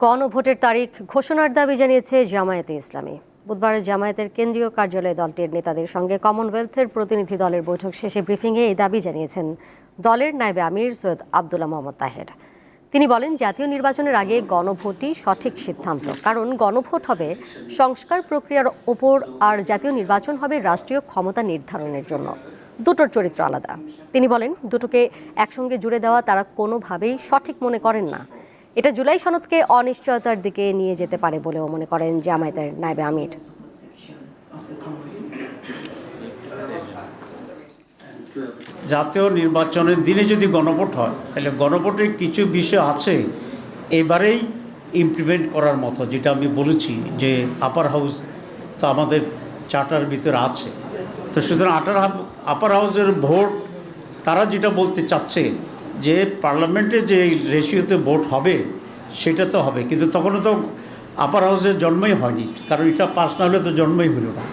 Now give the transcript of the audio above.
গণভোটের তারিখ ঘোষণার দাবি জানিয়েছে জামায়াতে ইসলামী। বুধবার জামায়াতের কেন্দ্রীয় কার্যালয়ে দলটির নেতাদের সঙ্গে কমনওয়েলথের প্রতিনিধি দলের বৈঠক শেষে ব্রিফিংয়ে এই দাবি জানিয়েছেন দলের নায়েবে আমির সৈয়দ আবদুল্লাহ মোহাম্মদ তাহের। তিনি বলেন, জাতীয় নির্বাচনের আগে গণভোটই সঠিক সিদ্ধান্ত, কারণ গণভোট হবে সংস্কার প্রক্রিয়ার ওপর আর জাতীয় নির্বাচন হবে রাষ্ট্রীয় ক্ষমতা নির্ধারণের জন্য। দুটোর চরিত্র আলাদা। তিনি বলেন, দুটোকে একসঙ্গে জুড়ে দেওয়া তারা কোনোভাবেই সঠিক মনে করেন না। এটা জুলাই সনদকে অনিশ্চয়তার দিকে নিয়ে যেতে পারে বলেও মনে করেন জামায়াতের নায়েবে আমির। জাতীয় নির্বাচনের দিনে যদি গণভোট হয়, তাহলে গণভোটের কিছু বিষয় আছে এবারেই ইমপ্লিমেন্ট করার মতো, যেটা আমি বলেছি যে আপার হাউস তো আমাদের চার্টার ভিতরে আছে। তো সুতরাং আপার হাউসের ভোট তারা যেটা বলতে চাচ্ছে যে পার্লামেন্টে যে রেশিওতে ভোট হবে সেটা তো হবে, কিন্তু তখনও তো আপার হাউসের জন্মই হয়নি, কারণ এটা পাস না হলে তো জন্মই হলো না।